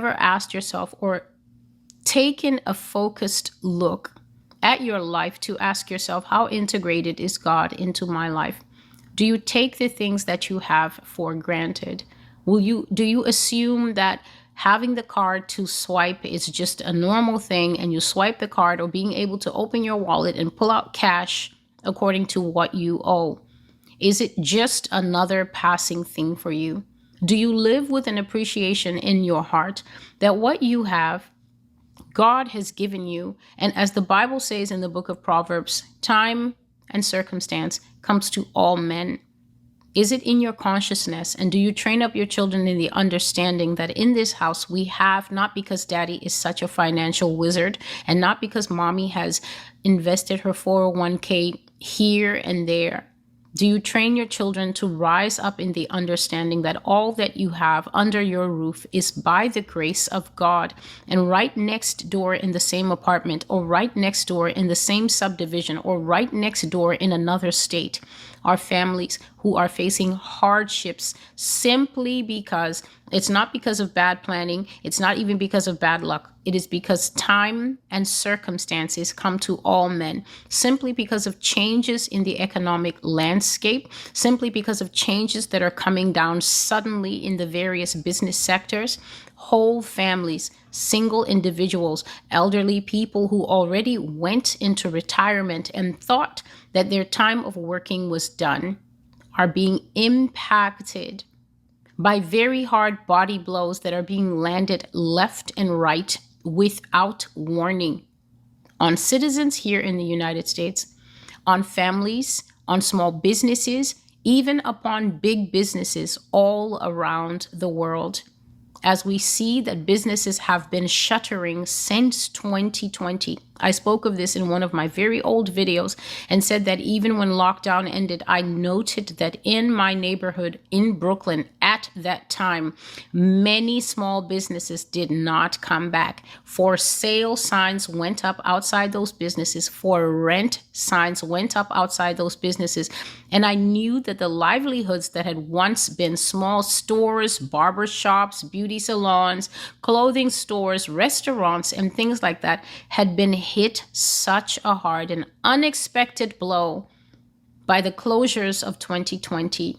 Ever asked yourself or taken a focused look at your life to ask yourself, how integrated is God into my life? Do you take the things that you have for granted? Do you assume that having the card to swipe is just a normal thing, and you swipe the card, or being able to open your wallet and pull out cash according to what you owe? Is it just another passing thing for you? Do you live with an appreciation in your heart that what you have, God has given you? And as the Bible says in the book of Proverbs, time and circumstance comes to all men. Is it in your consciousness? And do you train up your children in the understanding that in this house we have, not because daddy is such a financial wizard, and not because mommy has invested her 401k here and there? Do you train your children to rise up in the understanding that all that you have under your roof is by the grace of God? And right next door in the same apartment, or right next door in the same subdivision, or right next door in another state, are families who are facing hardships simply because it's not because of bad planning. It's not even because of bad luck. It is because time and circumstances come to all men, simply because of changes in the economic landscape, simply because of changes that are coming down suddenly in the various business sectors. Whole families, single individuals, elderly people who already went into retirement and thought that their time of working was done, are being impacted by very hard body blows that are being landed left and right without warning on citizens here in the United States, on families, on small businesses, even upon big businesses all around the world. As we see that businesses have been shuttering since 2020. I spoke of this in one of my very old videos and said that even when lockdown ended, I noted that in my neighborhood in Brooklyn at that time, many small businesses did not come back. For sale signs went up outside those businesses. For rent signs went up outside those businesses. And I knew that the livelihoods that had once been small stores, barber shops, beauty salons, clothing stores, restaurants, and things like that had been hit such a hard and unexpected blow by the closures of 2020,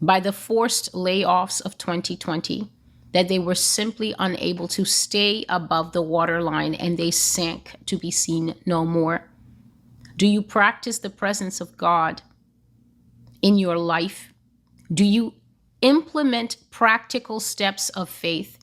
by the forced layoffs of 2020, that they were simply unable to stay above the waterline, and they sank to be seen no more. Do you practice the presence of God in your life? Do you implement practical steps of faith?